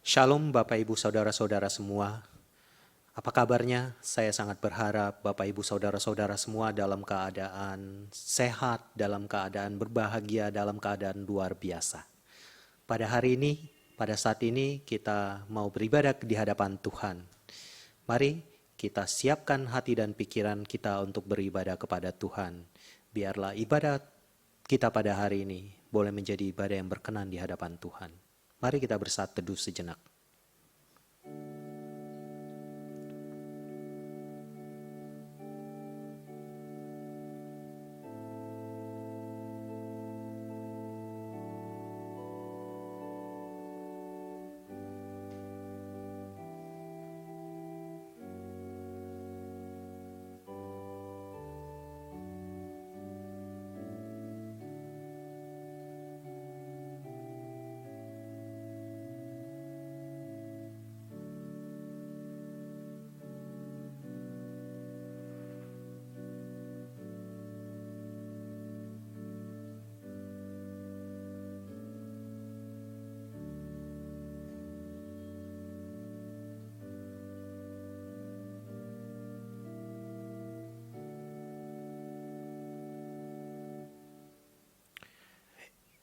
Shalom Bapak Ibu Saudara-saudara semua. Apa kabarnya? Saya sangat berharap Bapak Ibu Saudara-saudara semua dalam keadaan sehat, dalam keadaan berbahagia, dalam keadaan luar biasa. Pada hari ini, pada saat ini kita mau beribadah di hadapan Tuhan. Mari kita siapkan hati dan pikiran kita untuk beribadah kepada Tuhan. Biarlah ibadah kita pada hari ini boleh menjadi ibadah yang berkenan di hadapan Tuhan. Mari kita bersatu teduh sejenak.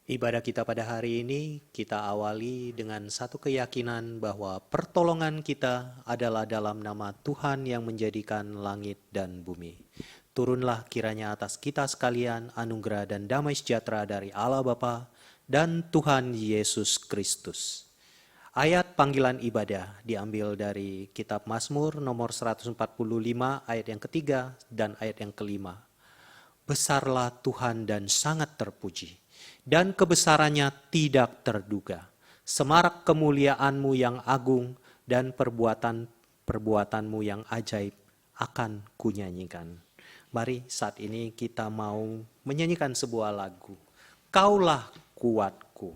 Ibadah kita pada hari ini kita awali dengan satu keyakinan bahwa pertolongan kita adalah dalam nama Tuhan yang menjadikan langit dan bumi. Turunlah kiranya atas kita sekalian anugerah dan damai sejahtera dari Allah Bapa dan Tuhan Yesus Kristus. Ayat panggilan ibadah diambil dari kitab Mazmur nomor 145 ayat yang ketiga dan ayat yang kelima. Besarlah Tuhan dan sangat terpuji, dan kebesarannya tidak terduga. Semarak kemuliaan-Mu yang agung dan perbuatan-perbuatan-Mu yang ajaib akan kunyanyikan. Mari saat ini kita mau menyanyikan sebuah lagu. Kaulah kuatku.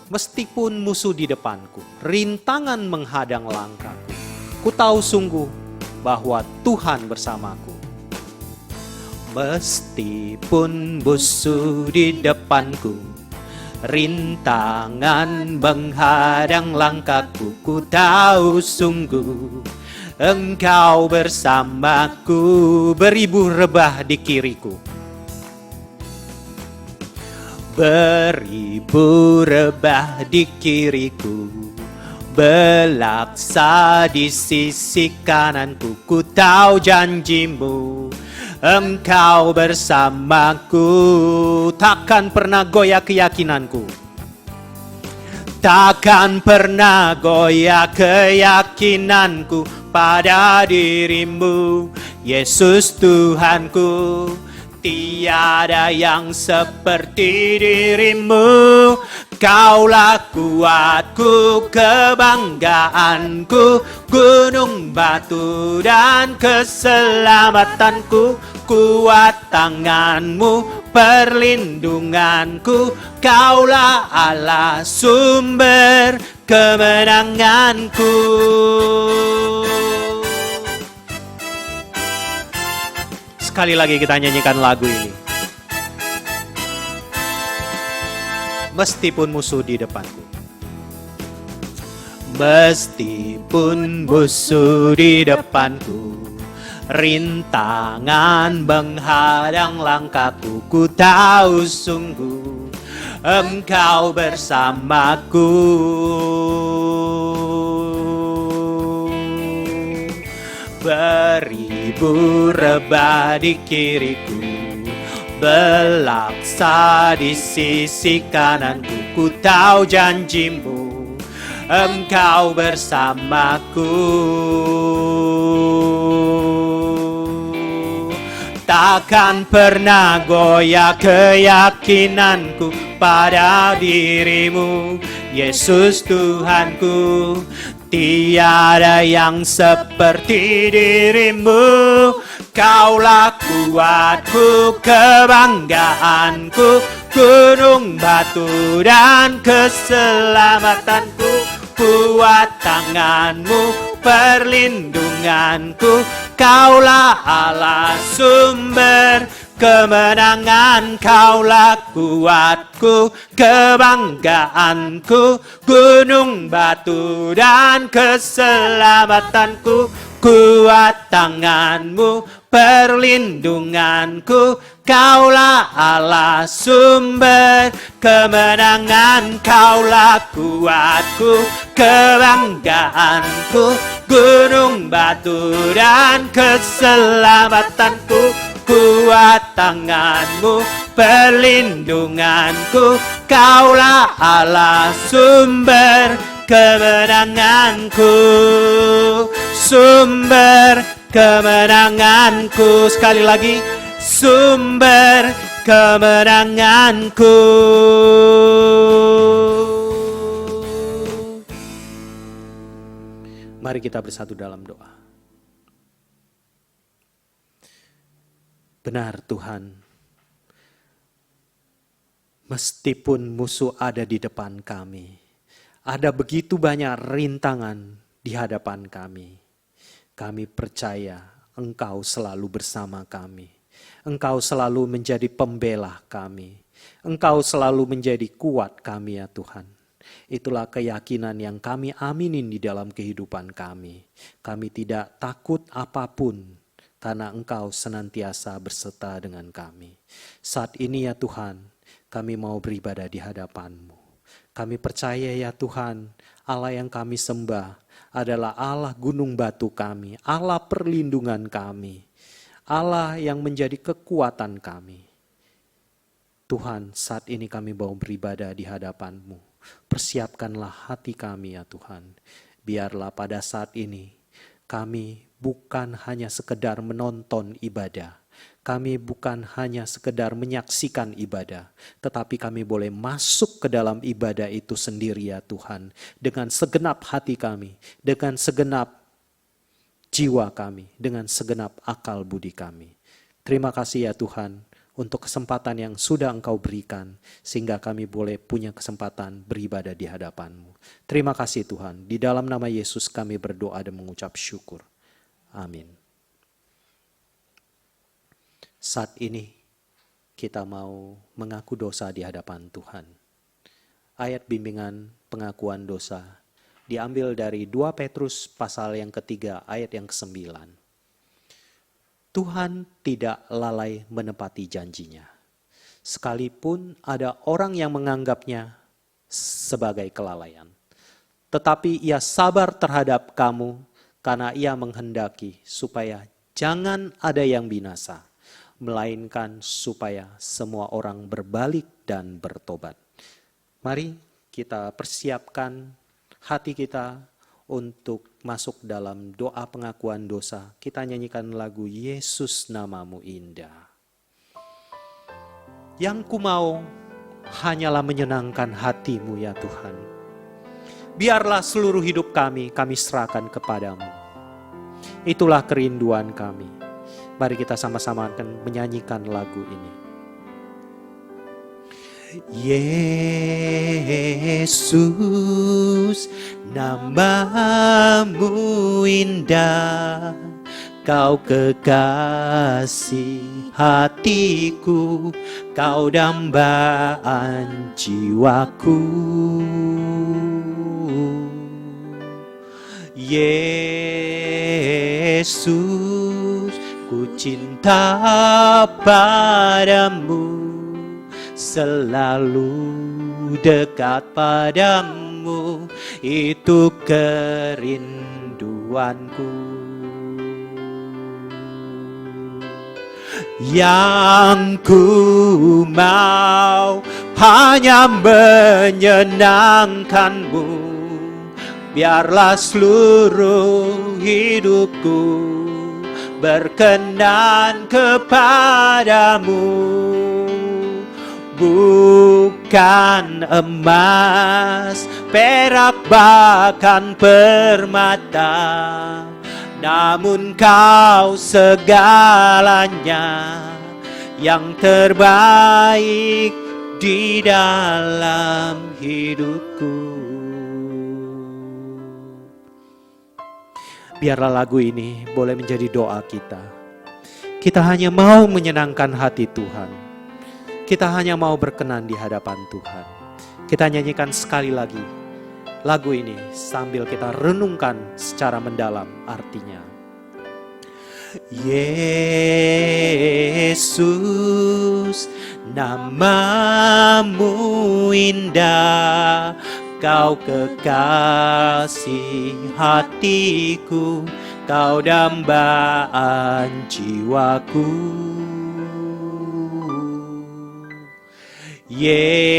Meskipun musuh di depanku, rintangan menghadang langkahku, ku tahu sungguh bahwa Tuhan bersamaku. Meskipun musuh di depanku, rintangan menghadang langkahku, ku tahu sungguh Engkau bersamaku. Beribu rebah di kiriku, beribu rebah di kiriku, belaksa di sisi kananku, ku tahu janji-Mu. Engkau bersamaku, takkan pernah goyah keyakinanku. Takkan pernah goyah keyakinanku pada diri-Mu, Yesus Tuhanku. Tiada yang seperti diri-Mu. Kaulah kuatku, kebanggaanku, gunung batu dan keselamatanku. Kuat tangan-Mu, perlindunganku. Kaulah Allah, sumber kemenanganku. Sekali lagi kita nyanyikan lagu ini. Meskipun musuh di depanku, meskipun musuh di depanku, rintangan menghadang langkahku, ku tahu sungguh Engkau bersamaku. Beribu rebah di kiriku, belaksa di sisi kananku, ku tahu janji-Mu. Engkau bersamaku. Takkan pernah goyah keyakinanku pada diri-Mu, Yesus Tuhanku. Tiada yang seperti diri-Mu. Kaulah kuatku, kebanggaanku, gunung batu dan keselamatanku. Kuat tangan-Mu, perlindunganku. Kaulah Allah, sumber kemenangan Kaulah kuatku, kebanggaanku, gunung batu dan keselamatanku. Kuat tanganmu, perlindunganku, Kaulah Allah sumber kemenangan. Kaulah kuatku, kebanggaanku, gunung batu dan keselamatanku. Kuat tanganmu, perlindunganku, Kaulah Allah sumber kemenanganku. Sumber kemenanganku. Sekali lagi, sumber kemenanganku. Mari kita bersatu dalam doa. Benar Tuhan, meskipun musuh ada di depan kami, ada begitu banyak rintangan di hadapan kami. Kami percaya Engkau selalu bersama kami. Engkau selalu menjadi pembela kami. Engkau selalu menjadi kuat kami ya Tuhan. Itulah keyakinan yang kami aminin di dalam kehidupan kami. Kami tidak takut apapun, karena Engkau senantiasa berserta dengan kami. Saat ini ya Tuhan, kami mau beribadah di hadapan-Mu. Kami percaya ya Tuhan, Allah yang kami sembah adalah Allah gunung batu kami, Allah perlindungan kami, Allah yang menjadi kekuatan kami. Tuhan, saat ini kami mau beribadah di hadapan-Mu. Persiapkanlah hati kami ya Tuhan. Biarlah pada saat ini kami bukan hanya sekedar menonton ibadah. Kami bukan hanya sekedar menyaksikan ibadah. Tetapi kami boleh masuk ke dalam ibadah itu sendiri ya Tuhan. Dengan segenap hati kami. Dengan segenap jiwa kami. Dengan segenap akal budi kami. Terima kasih ya Tuhan. Untuk kesempatan yang sudah Engkau berikan. Sehingga kami boleh punya kesempatan beribadah di hadapan-Mu. Terima kasih Tuhan. Di dalam nama Yesus kami berdoa dan mengucap syukur. Amin. Saat ini kita mau mengaku dosa di hadapan Tuhan. Ayat bimbingan pengakuan dosa diambil dari 2 Petrus pasal yang ketiga ayat yang ke-9. Tuhan tidak lalai menepati janjinya. Sekalipun ada orang yang menganggapnya sebagai kelalaian. Tetapi ia sabar terhadap kamu, karena ia menghendaki supaya jangan ada yang binasa, melainkan supaya semua orang berbalik dan bertobat. Mari kita persiapkan hati kita untuk masuk dalam doa pengakuan dosa. Kita nyanyikan lagu Yesus Namamu Indah. Yang ku mau hanyalah menyenangkan hati-Mu ya Tuhan. Biarlah seluruh hidup kami serahkan kepadamu. Itulah kerinduan kami. Mari kita sama-sama akan menyanyikan lagu ini. Yesus, namamu indah, Kau kekasih hatiku, Kau dambaan jiwaku. Yesus, ku cinta padamu, selalu dekat padamu, itu kerinduanku. Yang ku mau hanya menyenangkanmu, biarlah seluruh hidupku berkenan kepadamu. Bukan emas, perak, bahkan permata, namun Kau segalanya, yang terbaik di dalam hidupku. Biarlah lagu ini boleh menjadi doa kita. Kita hanya mau menyenangkan hati Tuhan. Kita hanya mau berkenan di hadapan Tuhan. Kita nyanyikan sekali lagi lagu ini sambil kita renungkan secara mendalam artinya. Yesus, namamu indah, Kau kekasih hatiku, Kau dambaan jiwaku. Yesus,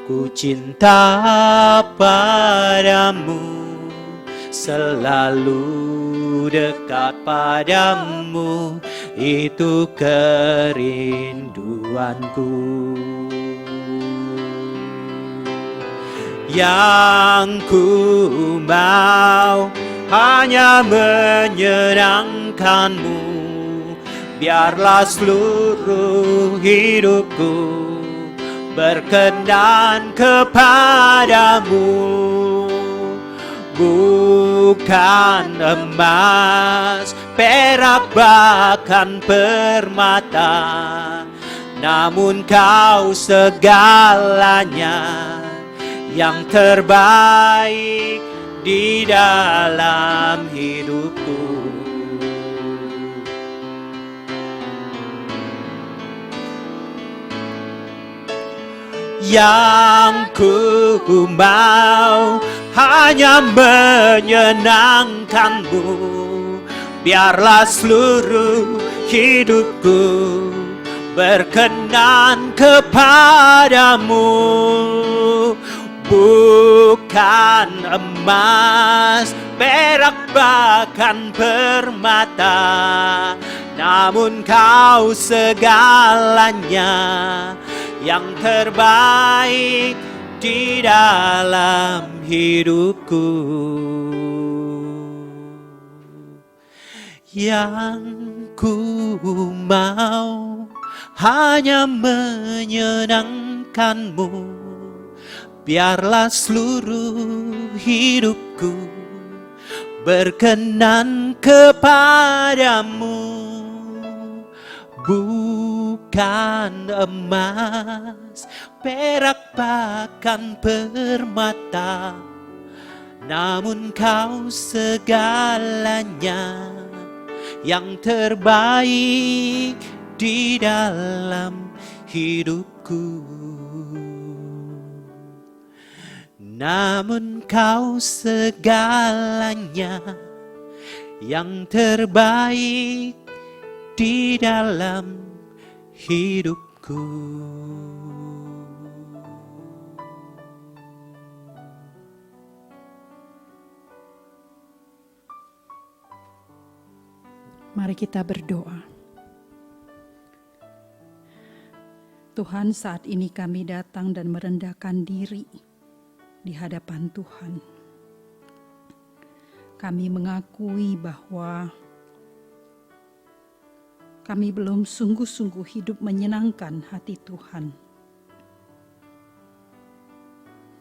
ku cinta padamu, selalu dekat padamu, itu kerinduanku. Yang ku mau hanya menyenangkanmu, biarlah seluruh hidupku berkenan kepadamu. Bukan emas, perak, bahkan permata, namun Kau segalanya, yang terbaik di dalam hidupku. Yang ku mau hanya menyenangkanmu, biarlah seluruh hidupku berkenan kepadamu. Bukan emas, perak, bahkan permata, namun Kau segalanya, yang terbaik di dalam hidupku. Yang ku mau hanya menyenangkanmu, biarlah seluruh hidupku berkenan kepadamu. Bukan emas, perak, bahkan permata, namun Kau segalanya, yang terbaik di dalam hidupku. Namun Kau segalanya, yang terbaik di dalam hidupku. Mari kita berdoa. Tuhan, saat ini kami datang dan merendahkan diri di hadapan Tuhan. Kami mengakui bahwa kami belum sungguh-sungguh hidup menyenangkan hati Tuhan.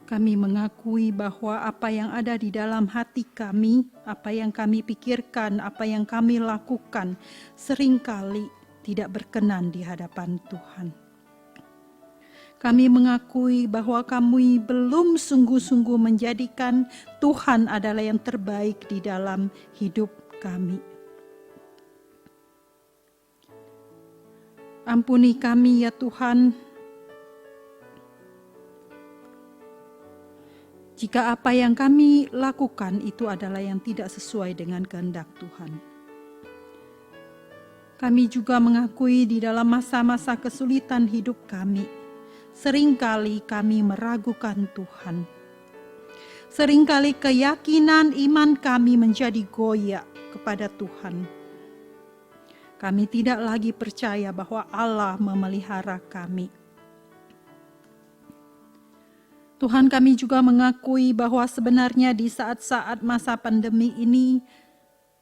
Kami mengakui bahwa apa yang ada di dalam hati kami, apa yang kami pikirkan, apa yang kami lakukan, seringkali tidak berkenan di hadapan Tuhan. Kami mengakui bahwa kami belum sungguh-sungguh menjadikan Tuhan adalah yang terbaik di dalam hidup kami. Ampuni kami ya Tuhan, jika apa yang kami lakukan itu adalah yang tidak sesuai dengan kehendak Tuhan. Kami juga mengakui di dalam masa-masa kesulitan hidup kami, seringkali kami meragukan Tuhan. Seringkali keyakinan iman kami menjadi goyah kepada Tuhan. Kami tidak lagi percaya bahwa Allah memelihara kami. Tuhan, kami juga mengakui bahwa sebenarnya di saat-saat masa pandemi ini,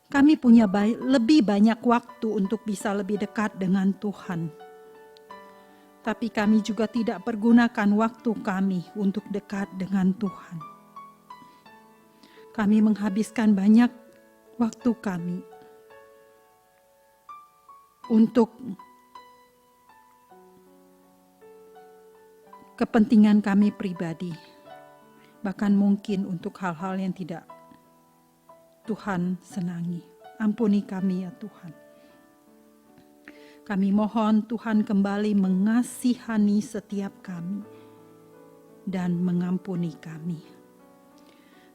kami punya lebih banyak waktu untuk bisa lebih dekat dengan Tuhan. Tapi kami juga tidak pergunakan waktu kami untuk dekat dengan Tuhan. Kami menghabiskan banyak waktu kami untuk kepentingan kami pribadi, bahkan mungkin untuk hal-hal yang tidak Tuhan senangi. Ampuni kami ya Tuhan. Kami mohon Tuhan kembali mengasihani setiap kami dan mengampuni kami.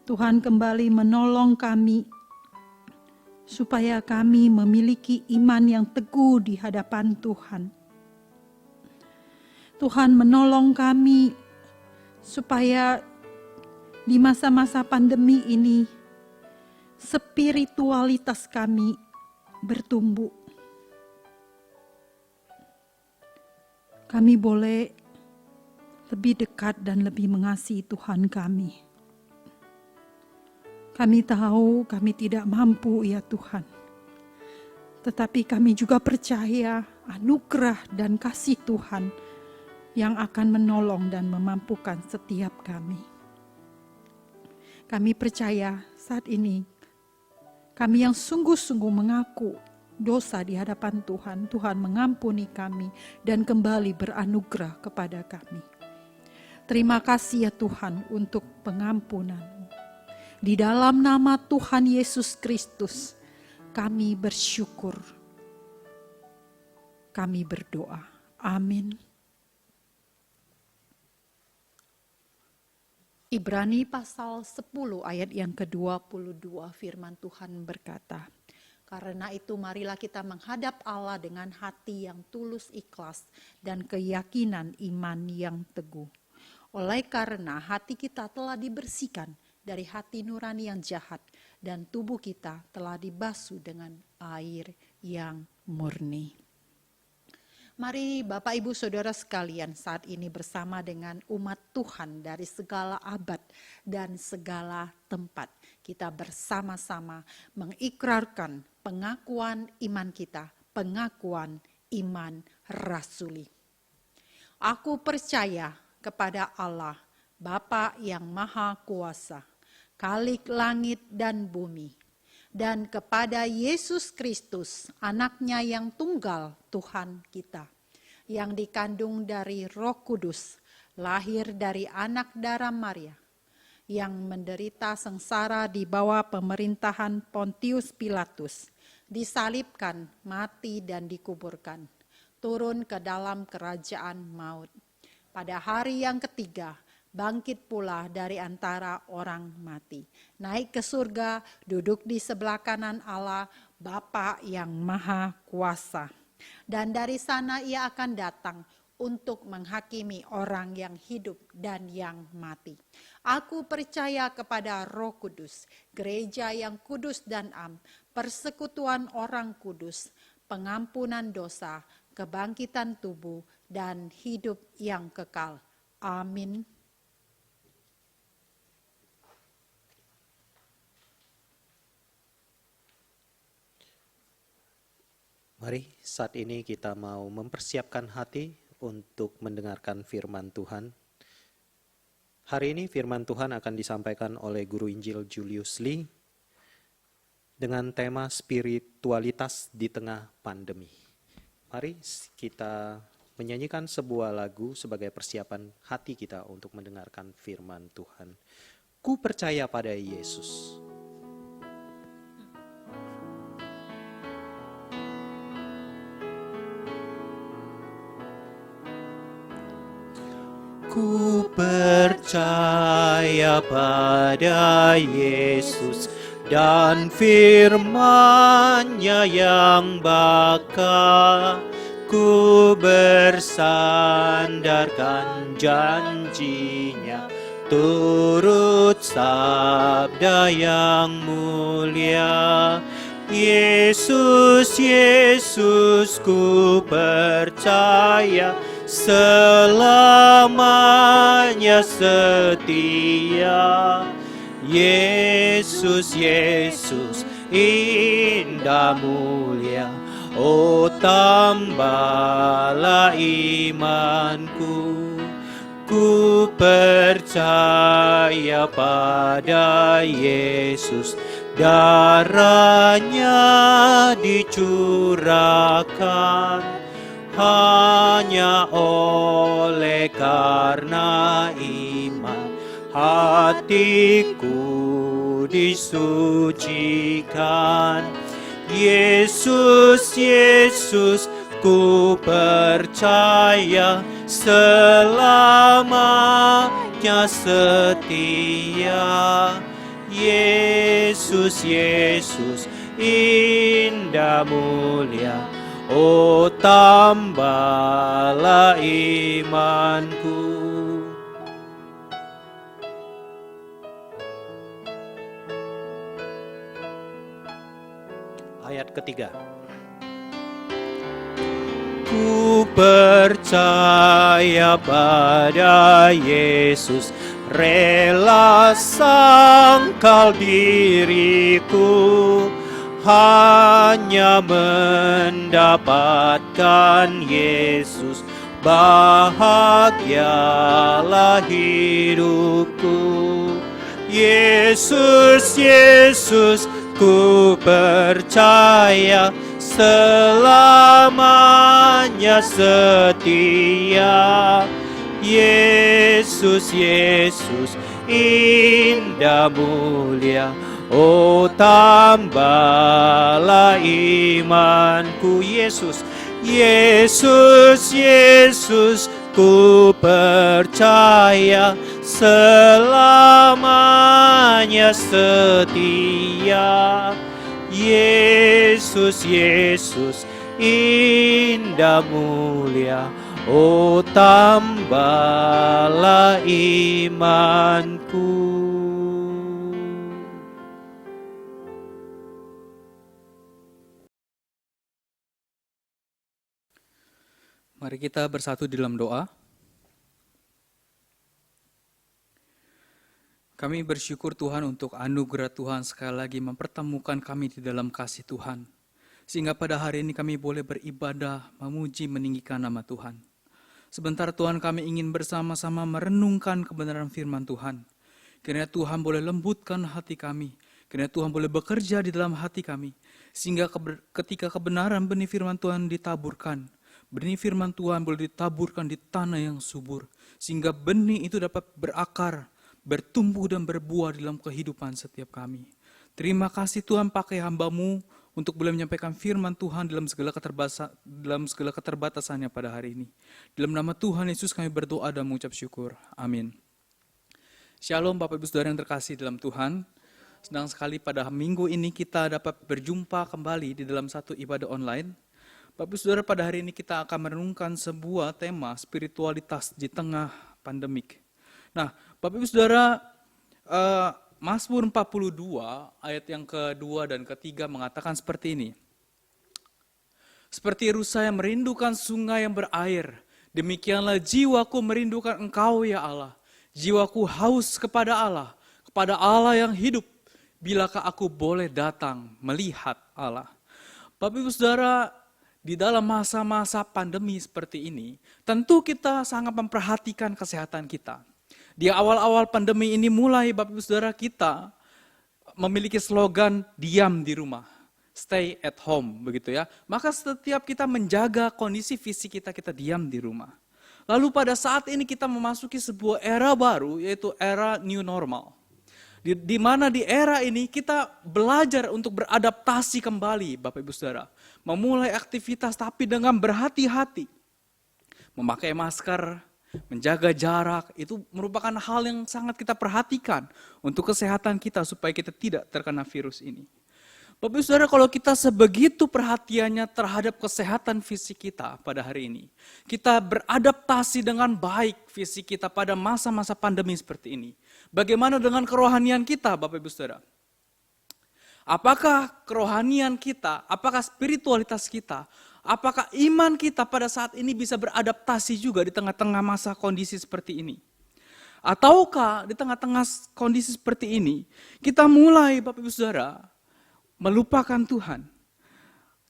Tuhan kembali menolong kami supaya kami memiliki iman yang teguh di hadapan Tuhan. Tuhan menolong kami supaya di masa-masa pandemi ini spiritualitas kami bertumbuh. Kami boleh lebih dekat dan lebih mengasihi Tuhan kami. Kami tahu kami tidak mampu ya Tuhan. Tetapi kami juga percaya anugerah dan kasih Tuhan yang akan menolong dan memampukan setiap kami. Kami percaya saat ini kami yang sungguh-sungguh mengaku dosa di hadapan Tuhan, Tuhan mengampuni kami dan kembali beranugerah kepada kami. Terima kasih ya Tuhan untuk pengampunan-Mu. Di dalam nama Tuhan Yesus Kristus, kami bersyukur. Kami berdoa. Amin. Ibrani pasal 10 ayat yang ke-22 firman Tuhan berkata, karena itu marilah kita menghadap Allah dengan hati yang tulus ikhlas dan keyakinan iman yang teguh. Oleh karena hati kita telah dibersihkan dari hati nurani yang jahat dan tubuh kita telah dibasuh dengan air yang murni. Mari Bapak Ibu Saudara sekalian saat ini bersama dengan umat Tuhan dari segala abad dan segala tempat. Kita bersama-sama mengikrarkan pengakuan iman kita, pengakuan iman rasuli. Aku percaya kepada Allah, Bapa yang Maha Kuasa, Khalik langit dan bumi, dan kepada Yesus Kristus, anaknya yang tunggal Tuhan kita, yang dikandung dari Roh Kudus, lahir dari anak darah Maria, yang menderita sengsara di bawah pemerintahan Pontius Pilatus, disalibkan, mati dan dikuburkan, turun ke dalam kerajaan maut. Pada hari yang ketiga, bangkit pula dari antara orang mati, naik ke surga, duduk di sebelah kanan Allah, Bapa yang Maha Kuasa. Dan dari sana ia akan datang untuk menghakimi orang yang hidup dan yang mati. Aku percaya kepada Roh Kudus, gereja yang kudus dan am, persekutuan orang kudus, pengampunan dosa, kebangkitan tubuh, dan hidup yang kekal. Amin. Mari saat ini kita mau mempersiapkan hati untuk mendengarkan firman Tuhan. Hari ini firman Tuhan akan disampaikan oleh Guru Injil Julius Lee dengan tema spiritualitas di tengah pandemi. Mari kita menyanyikan sebuah lagu sebagai persiapan hati kita untuk mendengarkan firman Tuhan. Ku percaya pada Yesus. Ku percaya pada Yesus dan firman-Nya yang bakal. Ku bersandarkan janji-Nya, turut sabda yang mulia. Yesus, Yesus, ku percaya, selamanya setia. Yesus, Yesus, indah mulia, oh tambahlah imanku. Ku percaya pada Yesus darahnya dicurahkan hanya oleh karena iman. Hatiku disucikan. Yesus, Yesus, ku percaya selamanya setia. Yesus, Yesus, indah mulia, oh tambahlah imanku. Ayat ketiga. Ku percaya pada Yesus, rela sangkal diriku, hanya mendapatkan Yesus, bahagialah hidupku. Yesus, Yesus, ku percaya selamanya setia. Yesus, Yesus, indah mulia, oh tambahlah imanku. Yesus, Yesus, Yesus, ku percaya selamanya setia. Yesus, Yesus, indah mulia, oh tambahlah imanku. Mari kita bersatu di dalam doa. Kami bersyukur Tuhan untuk anugerah Tuhan sekali lagi mempertemukan kami di dalam kasih Tuhan. Sehingga pada hari ini kami boleh beribadah, memuji, meninggikan nama Tuhan. Sebentar Tuhan kami ingin bersama-sama merenungkan kebenaran firman Tuhan. Kiranya Tuhan boleh lembutkan hati kami. Kiranya Tuhan boleh bekerja di dalam hati kami. Sehingga ketika kebenaran benih firman Tuhan ditaburkan, benih firman Tuhan boleh ditaburkan di tanah yang subur. Sehingga benih itu dapat berakar, bertumbuh dan berbuah dalam kehidupan setiap kami. Terima kasih Tuhan, pakai hamba-Mu untuk boleh menyampaikan firman Tuhan dalam segala keterbatasannya pada hari ini. Dalam nama Tuhan Yesus kami berdoa dan mengucap syukur. Amin. Shalom Bapak Ibu Saudara yang terkasih dalam Tuhan. Senang sekali pada minggu ini kita dapat berjumpa kembali di dalam satu ibadah online. Bapak Ibu Saudara, pada hari ini kita akan merenungkan sebuah tema spiritualitas di tengah pandemik. Nah, Bapak Ibu Saudara, Mazmur 42 ayat yang kedua dan ketiga mengatakan seperti ini. Seperti rusa yang merindukan sungai yang berair, demikianlah jiwaku merindukan Engkau ya Allah. Jiwaku haus kepada Allah yang hidup. Bilakah aku boleh datang melihat Allah? Bapak Ibu Saudara, di dalam masa-masa pandemi seperti ini, tentu kita sangat memperhatikan kesehatan kita. Di awal-awal pandemi ini mulai Bapak Ibu Saudara kita memiliki slogan diam di rumah, stay at home begitu ya. Maka setiap kita menjaga kondisi fisik kita, kita diam di rumah. Lalu pada saat ini kita memasuki sebuah era baru, yaitu era new normal. Di mana di era ini kita belajar untuk beradaptasi kembali Bapak Ibu Saudara. Memulai aktivitas tapi dengan berhati-hati. Memakai masker, menjaga jarak, itu merupakan hal yang sangat kita perhatikan untuk kesehatan kita supaya kita tidak terkena virus ini. Bapak Ibu Saudara, kalau kita sebegitu perhatiannya terhadap kesehatan fisik kita pada hari ini, kita beradaptasi dengan baik fisik kita pada masa-masa pandemi seperti ini. Bagaimana dengan kerohanian kita Bapak Ibu Saudara? Apakah kerohanian kita, apakah spiritualitas kita, apakah iman kita pada saat ini bisa beradaptasi juga di tengah-tengah masa kondisi seperti ini? Ataukah di tengah-tengah kondisi seperti ini, kita mulai Bapak Ibu Saudara melupakan Tuhan.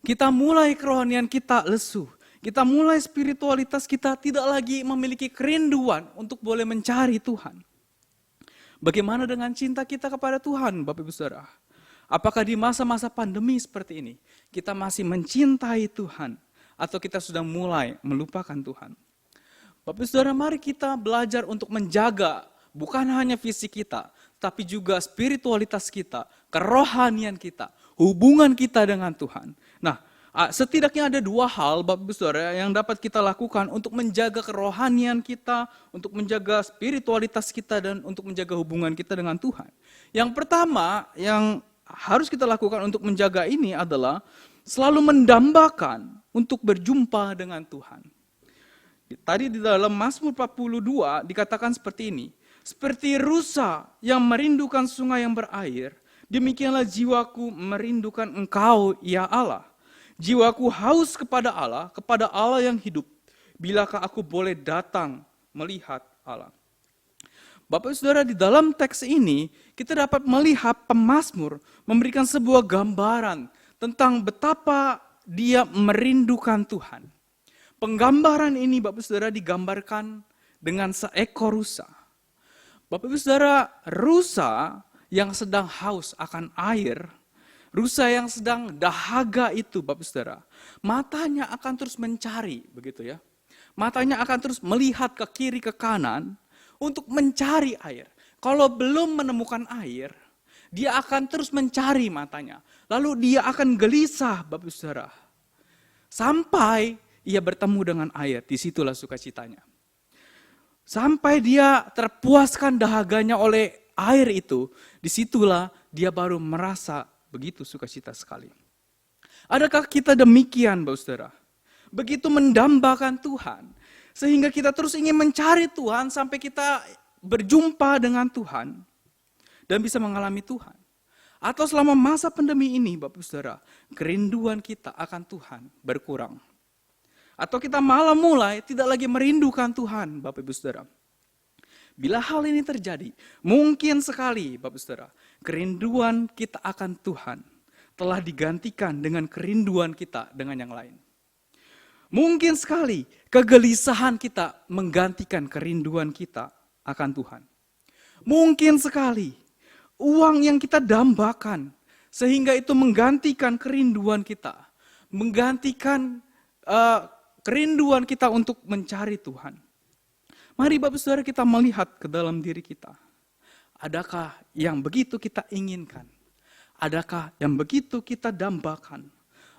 Kita mulai kerohanian kita lesu. Kita mulai spiritualitas kita tidak lagi memiliki kerinduan untuk boleh mencari Tuhan. Bagaimana dengan cinta kita kepada Tuhan Bapak Ibu Saudara? Apakah di masa-masa pandemi seperti ini, kita masih mencintai Tuhan, atau kita sudah mulai melupakan Tuhan? Bapak Saudara, mari kita belajar untuk menjaga bukan hanya fisik kita, tapi juga spiritualitas kita, kerohanian kita, hubungan kita dengan Tuhan. Nah, setidaknya ada dua hal Bapak Saudara yang dapat kita lakukan untuk menjaga kerohanian kita, untuk menjaga spiritualitas kita, dan untuk menjaga hubungan kita dengan Tuhan. Yang pertama yang harus kita lakukan untuk menjaga ini adalah selalu mendambakan untuk berjumpa dengan Tuhan. Tadi di dalam Mazmur 42 dikatakan seperti ini, seperti rusa yang merindukan sungai yang berair, demikianlah jiwaku merindukan Engkau, ya Allah. Jiwaku haus kepada Allah yang hidup. Bilakah aku boleh datang melihat Allah? Bapak Saudara, di dalam teks ini kita dapat melihat pemazmur memberikan sebuah gambaran tentang betapa dia merindukan Tuhan. Penggambaran ini Bapak Saudara digambarkan dengan seekor rusa. Bapak Saudara, rusa yang sedang haus akan air, rusa yang sedang dahaga itu Bapak Saudara, matanya akan terus mencari, begitu ya. Matanya akan terus melihat ke kiri ke kanan untuk mencari air. Kalau belum menemukan air, dia akan terus mencari matanya. Lalu dia akan gelisah Bapak Saudara. Sampai ia bertemu dengan air, disitulah sukacitanya. Sampai dia terpuaskan dahaganya oleh air itu, disitulah dia baru merasa begitu sukacita sekali. Adakah kita demikian Bapak Saudara? Begitu mendambakan Tuhan, sehingga kita terus ingin mencari Tuhan sampai kita berjumpa dengan Tuhan dan bisa mengalami Tuhan. Atau selama masa pandemi ini Bapak Saudara, kerinduan kita akan Tuhan berkurang. Atau kita malah mulai tidak lagi merindukan Tuhan Bapak Ibu Saudara. Bila hal ini terjadi, mungkin sekali Bapak Saudara, kerinduan kita akan Tuhan telah digantikan dengan kerinduan kita dengan yang lain. Mungkin sekali kegelisahan kita menggantikan kerinduan kita akan Tuhan. Mungkin sekali uang yang kita dambakan sehingga itu menggantikan kerinduan kita. Menggantikan kerinduan kita untuk mencari Tuhan. Mari Bapak Saudara kita melihat ke dalam diri kita. Adakah yang begitu kita inginkan? Adakah yang begitu kita dambakan?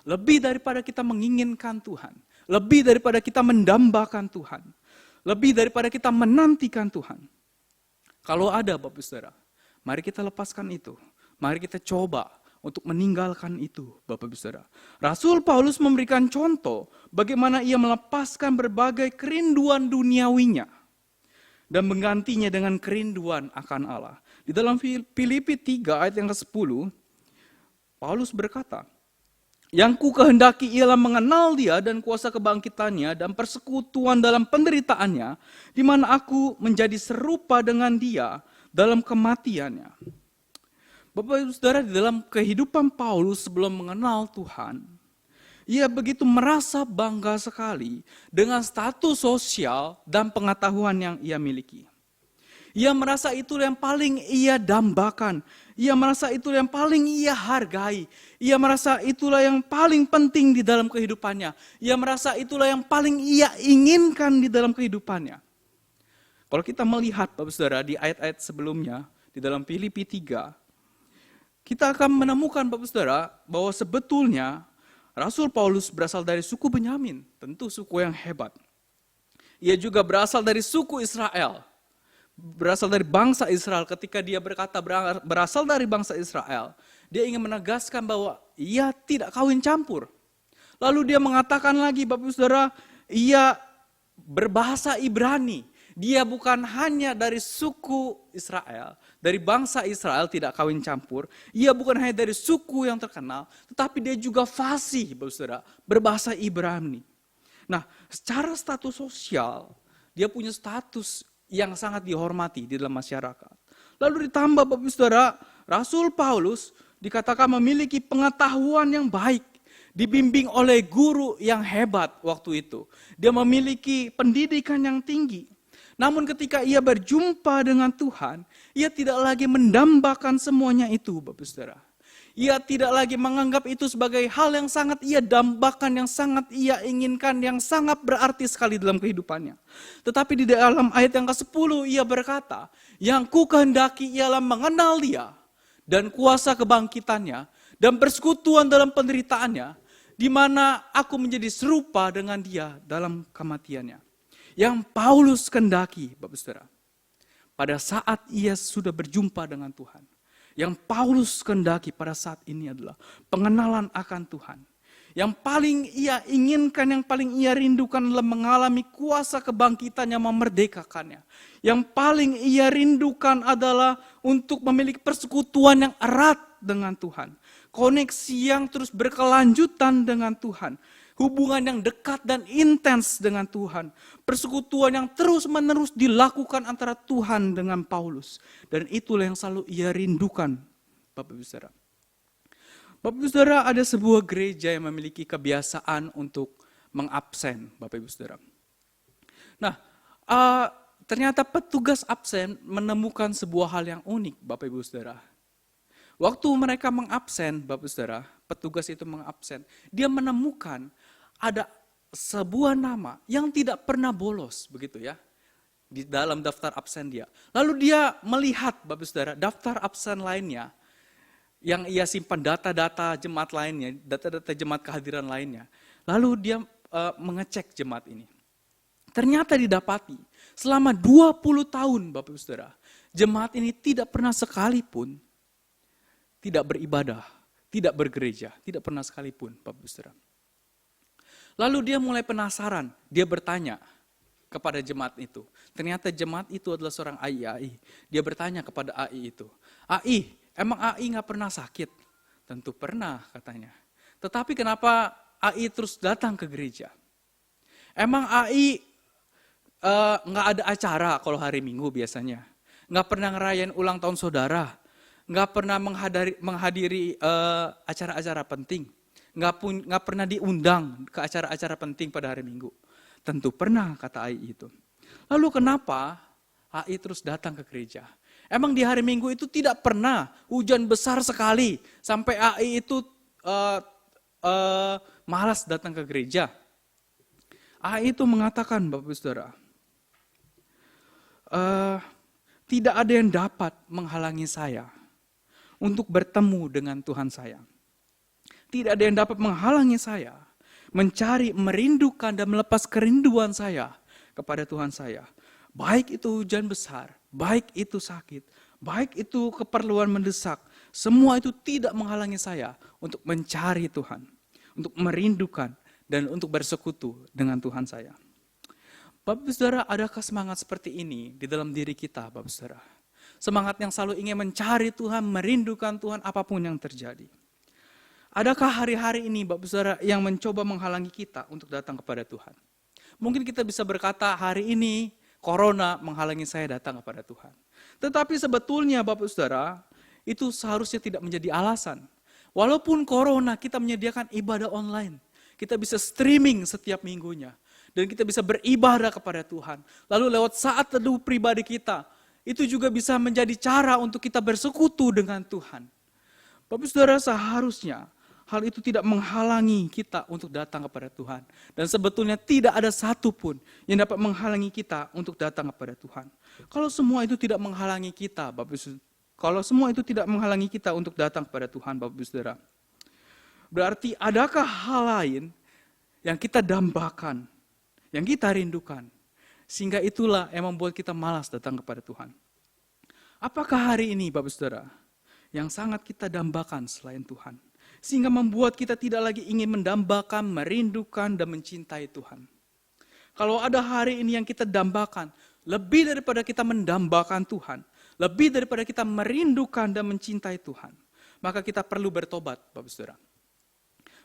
Lebih daripada kita menginginkan Tuhan. Lebih daripada kita mendambakan Tuhan. Lebih daripada kita menantikan Tuhan. Kalau ada Bapak Saudara, mari kita lepaskan itu. Mari kita coba untuk meninggalkan itu Bapak Saudara. Rasul Paulus memberikan contoh bagaimana ia melepaskan berbagai kerinduan duniawinya. Dan menggantinya dengan kerinduan akan Allah. Di dalam Filipi 3 ayat yang ke-10, Paulus berkata, yang ku kehendaki ialah mengenal dia dan kuasa kebangkitannya dan persekutuan dalam penderitaannya, di mana aku menjadi serupa dengan dia dalam kematiannya. Bapak Ibu Saudara, di dalam kehidupan Paulus sebelum mengenal Tuhan, ia begitu merasa bangga sekali dengan status sosial dan pengetahuan yang ia miliki. Ia merasa itu yang paling ia dambakan. Ia merasa itu yang paling ia hargai. Ia merasa itulah yang paling penting di dalam kehidupannya. Ia merasa itulah yang paling ia inginkan di dalam kehidupannya. Kalau kita melihat Bapak Saudara di ayat-ayat sebelumnya, di dalam Filipi 3, kita akan menemukan Bapak Saudara bahwa sebetulnya Rasul Paulus berasal dari suku Benyamin, tentu suku yang hebat. Ia juga berasal dari suku Israel. Berasal dari bangsa Israel. Ketika dia berkata berasal dari bangsa Israel, dia ingin menegaskan bahwa ia tidak kawin campur. Lalu dia mengatakan lagi Bapak Saudara, ia berbahasa Ibrani. Dia bukan hanya dari suku Israel, dari bangsa Israel tidak kawin campur. Ia bukan hanya dari suku yang terkenal, tetapi dia juga fasih Bapak Saudara, berbahasa Ibrani. Nah, secara status sosial, dia punya status yang sangat dihormati di dalam masyarakat. Lalu ditambah Bapak Saudara, Rasul Paulus dikatakan memiliki pengetahuan yang baik, dibimbing oleh guru yang hebat waktu itu. Dia memiliki pendidikan yang tinggi. Namun ketika ia berjumpa dengan Tuhan, ia tidak lagi mendambakan semuanya itu Bapak Saudara. Ia tidak lagi menganggap itu sebagai hal yang sangat ia dambakan, yang sangat ia inginkan, yang sangat berarti sekali dalam kehidupannya. Tetapi di dalam ayat yang ke-10 ia berkata, yang ku kehendaki ialah mengenal dia dan kuasa kebangkitannya dan persekutuan dalam penderitaannya, di mana aku menjadi serupa dengan dia dalam kematiannya. Yang Paulus kehendaki, Bapak Saudara, pada saat ia sudah berjumpa dengan Tuhan. Yang Paulus kehendaki pada saat ini adalah pengenalan akan Tuhan. Yang paling ia inginkan, yang paling ia rindukan adalah mengalami kuasa kebangkitan yang memerdekakannya. Yang paling ia rindukan adalah untuk memiliki persekutuan yang erat dengan Tuhan. Koneksi yang terus berkelanjutan dengan Tuhan. Hubungan yang dekat dan intens dengan Tuhan. Persekutuan yang terus-menerus dilakukan antara Tuhan dengan Paulus. Dan itulah yang selalu ia rindukan, Bapak Ibu Saudara. Bapak Ibu Saudara, ada sebuah gereja yang memiliki kebiasaan untuk mengabsen, Bapak Ibu Saudara. Nah, ternyata petugas absen menemukan sebuah hal yang unik, Bapak Ibu Saudara. Waktu mereka mengabsen, Bapak Saudara, petugas itu mengabsen, dia menemukan ada sebuah nama yang tidak pernah bolos, begitu ya, di dalam daftar absen dia. Lalu dia melihat, Bapak Saudara, daftar absen lainnya, yang ia simpan data-data jemaat lainnya, data-data jemaat kehadiran lainnya. Lalu dia mengecek jemaat ini. Ternyata didapati, selama 20 tahun, Bapak Saudara, jemaat ini tidak pernah sekalipun tidak beribadah, tidak bergereja, tidak pernah sekalipun, Bapak Saudara. Lalu dia mulai penasaran, dia bertanya kepada jemaat itu. Ternyata jemaat itu adalah seorang AI. Dia bertanya kepada AI itu, AI, emang AI gak pernah sakit? Tentu pernah, katanya. Tetapi kenapa AI terus datang ke gereja? Emang AI gak ada acara kalau hari Minggu biasanya? Gak pernah ngerayain ulang tahun saudara? Gak pernah menghadiri acara-acara penting? Gak pernah diundang ke acara-acara penting pada hari Minggu? Tentu pernah, kata AI itu. Lalu kenapa AI terus datang ke gereja? Emang di hari Minggu itu tidak pernah hujan besar sekali sampai AI itu malas datang ke gereja? AI itu mengatakan, Bapak Saudara, tidak ada yang dapat menghalangi saya untuk bertemu dengan Tuhan saya. Tidak ada yang dapat menghalangi saya mencari, merindukan dan melepas kerinduan saya kepada Tuhan saya. Baik itu hujan besar, baik itu sakit, baik itu keperluan mendesak, semua itu tidak menghalangi saya untuk mencari Tuhan, untuk merindukan dan untuk bersekutu dengan Tuhan saya. Bapak Saudara, adakah semangat seperti ini di dalam diri kita, Bapak Saudara? Semangat yang selalu ingin mencari Tuhan, merindukan Tuhan apapun yang terjadi. Adakah hari-hari ini, Bapak Saudara, yang mencoba menghalangi kita untuk datang kepada Tuhan? Mungkin kita bisa berkata, hari ini corona menghalangi saya datang kepada Tuhan. Tetapi sebetulnya, Bapak Saudara, itu seharusnya tidak menjadi alasan. Walaupun corona, kita menyediakan ibadah online. Kita bisa streaming setiap minggunya. Dan kita bisa beribadah kepada Tuhan. Lalu lewat saat teduh pribadi kita, itu juga bisa menjadi cara untuk kita bersekutu dengan Tuhan. Bapak Saudara, seharusnya hal itu tidak menghalangi kita untuk datang kepada Tuhan. Dan sebetulnya tidak ada satupun yang dapat menghalangi kita untuk datang kepada Tuhan. Kalau semua itu tidak menghalangi kita, kalau semua itu tidak menghalangi kita untuk datang kepada Tuhan, Bapak Saudara, berarti adakah hal lain yang kita dambakan, yang kita rindukan, sehingga itulah yang membuat kita malas datang kepada Tuhan? Apakah hari ini, Bapak Saudara, yang sangat kita dambakan selain Tuhan, sehingga membuat kita tidak lagi ingin mendambakan, merindukan, dan mencintai Tuhan? Kalau ada hari ini yang kita dambakan, lebih daripada kita mendambakan Tuhan, lebih daripada kita merindukan dan mencintai Tuhan, maka kita perlu bertobat, Bapak Saudara.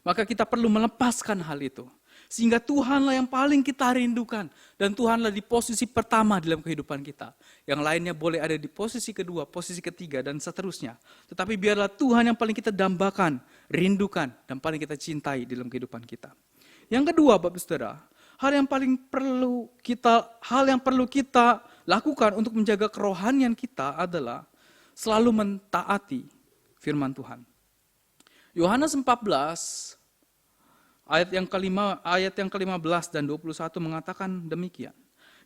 Maka kita perlu melepaskan hal itu. Sehingga Tuhanlah yang paling kita rindukan. Dan Tuhanlah di posisi pertama dalam kehidupan kita. Yang lainnya boleh ada di posisi kedua, posisi ketiga, dan seterusnya. Tetapi biarlah Tuhan yang paling kita dambakan, rindukan, dan paling kita cintai dalam kehidupan kita. Yang kedua, Bapak Saudara, hal yang perlu kita lakukan untuk menjaga kerohanian kita adalah selalu mentaati firman Tuhan. Yohanes 14 ayat yang ke-15 dan 21 mengatakan demikian.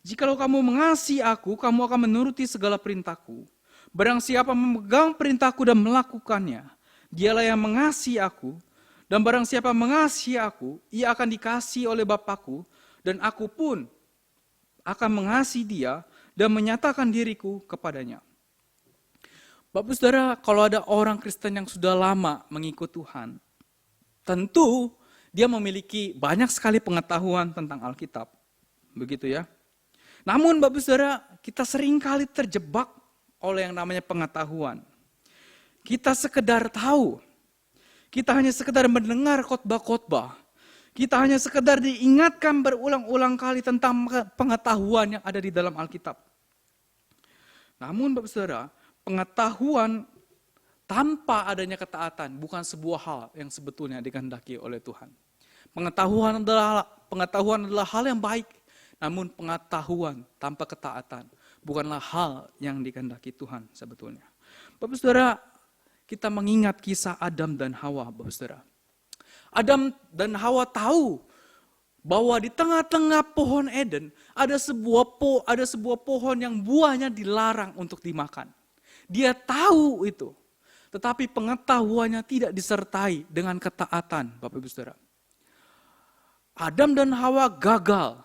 Jikalau kamu mengasihi aku, kamu akan menuruti segala perintahku. Barang siapa memegang perintahku dan melakukannya, dialah yang mengasihi aku. Dan barang siapa mengasihi aku, ia akan dikasihi oleh Bapakku, dan aku pun akan mengasihi dia dan menyatakan diriku kepadanya. Bapak Saudara, kalau ada orang Kristen yang sudah lama mengikut Tuhan, tentu dia memiliki banyak sekali pengetahuan tentang Alkitab. Begitu ya. Namun Bapak Saudara, kita seringkali terjebak oleh yang namanya pengetahuan. Kita sekedar tahu. Kita hanya sekedar mendengar khotbah-khotbah. Kita hanya sekedar diingatkan berulang-ulang kali tentang pengetahuan yang ada di dalam Alkitab. Namun Bapak Saudara, pengetahuan tanpa adanya ketaatan bukan sebuah hal yang sebetulnya dikehendaki oleh Tuhan. Pengetahuan adalah hal yang baik, namun pengetahuan tanpa ketaatan bukanlah hal yang dikehendaki Tuhan sebetulnya. Bapak Saudara, kita mengingat kisah Adam dan Hawa, Bapak Saudara. Adam dan Hawa tahu bahwa di tengah-tengah pohon Eden ada sebuah pohon yang buahnya dilarang untuk dimakan. Dia tahu itu, tetapi pengetahuannya tidak disertai dengan ketaatan, Bapak Ibu Saudara. Adam dan Hawa gagal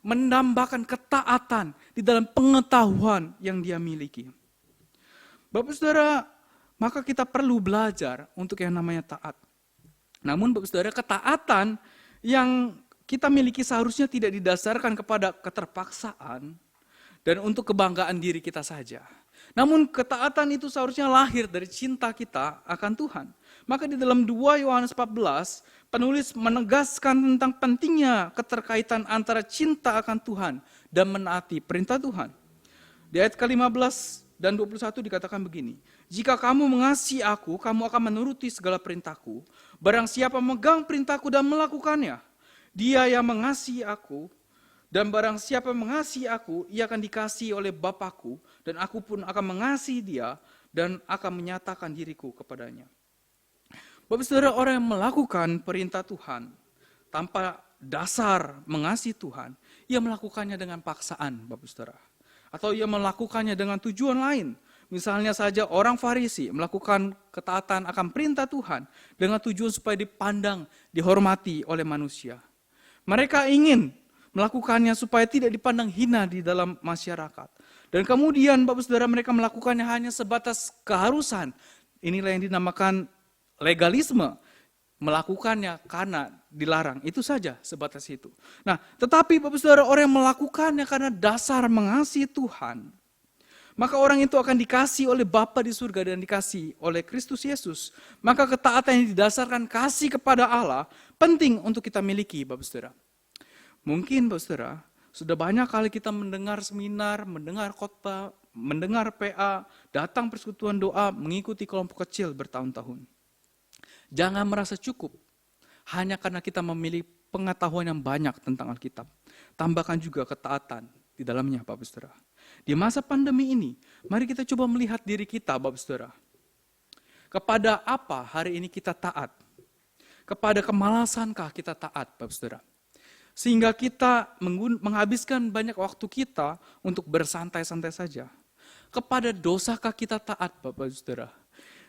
menambahkan ketaatan di dalam pengetahuan yang dia miliki. Bapak Saudara, maka kita perlu belajar untuk yang namanya taat. Namun Bapak Saudara, ketaatan yang kita miliki seharusnya tidak didasarkan kepada keterpaksaan dan untuk kebanggaan diri kita saja. Namun ketaatan itu seharusnya lahir dari cinta kita akan Tuhan. Maka di dalam 2 Yohanes 14, penulis menegaskan tentang pentingnya keterkaitan antara cinta akan Tuhan dan menaati perintah Tuhan. Di ayat ke-15 dan 21 dikatakan begini, jika kamu mengasihi aku, kamu akan menuruti segala perintahku. Barang siapa memegang perintahku dan melakukannya, dia yang mengasihi aku. Dan barang siapa mengasihi aku, ia akan dikasihi oleh Bapakku, dan aku pun akan mengasihi dia, dan akan menyatakan diriku kepadanya. Bapak Saudara, orang yang melakukan perintah Tuhan, tanpa dasar mengasihi Tuhan, ia melakukannya dengan paksaan, Bapak Saudara. Atau ia melakukannya dengan tujuan lain. Misalnya saja orang Farisi melakukan ketaatan akan perintah Tuhan, dengan tujuan supaya dipandang, dihormati oleh manusia. Mereka ingin melakukannya supaya tidak dipandang hina di dalam masyarakat. Dan kemudian Bapak Saudara, mereka melakukannya hanya sebatas keharusan. Inilah yang dinamakan legalisme. Melakukannya karena dilarang. Itu saja sebatas itu. Nah, tetapi Bapak Saudara, orang yang melakukannya karena dasar mengasihi Tuhan, maka orang itu akan dikasihi oleh Bapa di surga dan dikasihi oleh Kristus Yesus. Maka ketaatan yang didasarkan kasih kepada Allah penting untuk kita miliki, Bapak Saudara. Mungkin Bapak Saudara, sudah banyak kali kita mendengar seminar, mendengar khotbah, mendengar PA, datang persekutuan doa, mengikuti kelompok kecil bertahun-tahun. Jangan merasa cukup hanya karena kita memiliki pengetahuan yang banyak tentang Alkitab. Tambahkan juga ketaatan di dalamnya, Bapak Saudara. Di masa pandemi ini, mari kita coba melihat diri kita, Bapak Saudara. Kepada apa hari ini kita taat? Kepada kemalasankah kita taat, Bapak Saudara? Sehingga kita menghabiskan banyak waktu kita untuk bersantai-santai saja. Kepada dosakah kita taat, Bapak Saudara?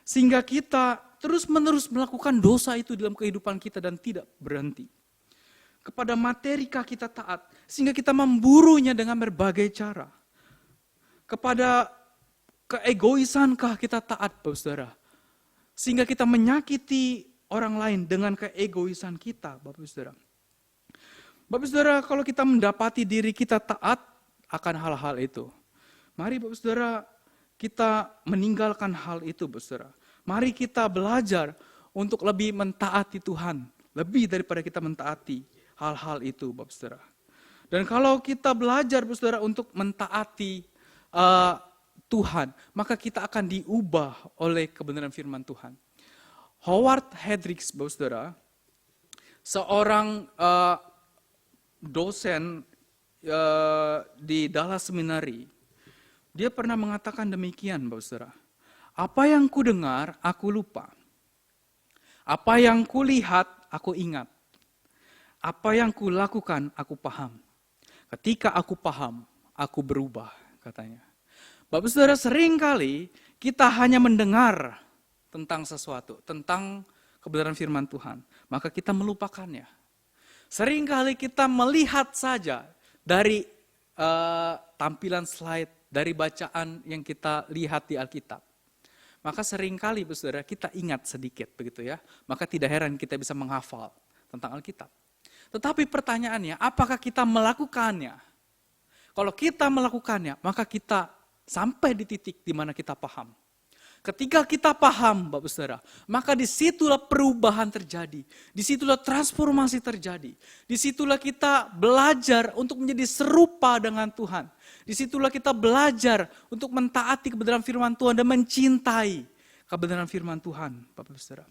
Sehingga kita terus-menerus melakukan dosa itu dalam kehidupan kita dan tidak berhenti. Kepada materikah kita taat, sehingga kita memburunya dengan berbagai cara. Kepada keegoisankah kita taat, Bapak Saudara? Sehingga kita menyakiti orang lain dengan keegoisan kita, Bapak Saudara. Bapak Saudara, kalau kita mendapati diri kita taat akan hal-hal itu, mari Bapak Saudara, kita meninggalkan hal itu, Bapak Saudara. Mari kita belajar untuk lebih mentaati Tuhan, lebih daripada kita mentaati hal-hal itu, Bapak Saudara. Dan kalau kita belajar, Bapak Saudara, untuk mentaati Tuhan, maka kita akan diubah oleh kebenaran firman Tuhan. Howard Hendricks, Bapak Saudara, seorang dosen di Dallas Seminary, dia pernah mengatakan demikian, Bapak Saudara. Apa yang ku dengar, aku lupa. Apa yang kulihat, aku ingat. Apa yang kulakukan, aku paham. Ketika aku paham, aku berubah, katanya. Bapak Saudara, seringkali kita hanya mendengar tentang sesuatu, tentang kebenaran firman Tuhan. Maka kita melupakannya. Seringkali kita melihat saja dari tampilan slide, dari bacaan yang kita lihat di Alkitab. Maka seringkali, saudara, kita ingat sedikit begitu ya. Maka tidak heran kita bisa menghafal tentang Alkitab. Tetapi pertanyaannya, apakah kita melakukannya? Kalau kita melakukannya, maka kita sampai di titik di mana kita paham. Ketika kita paham, Bapak Saudara, maka disitulah perubahan terjadi. Disitulah transformasi terjadi. Disitulah kita belajar untuk menjadi serupa dengan Tuhan. Disitulah kita belajar untuk mentaati kebenaran firman Tuhan dan mencintai kebenaran firman Tuhan, Bapak Saudara.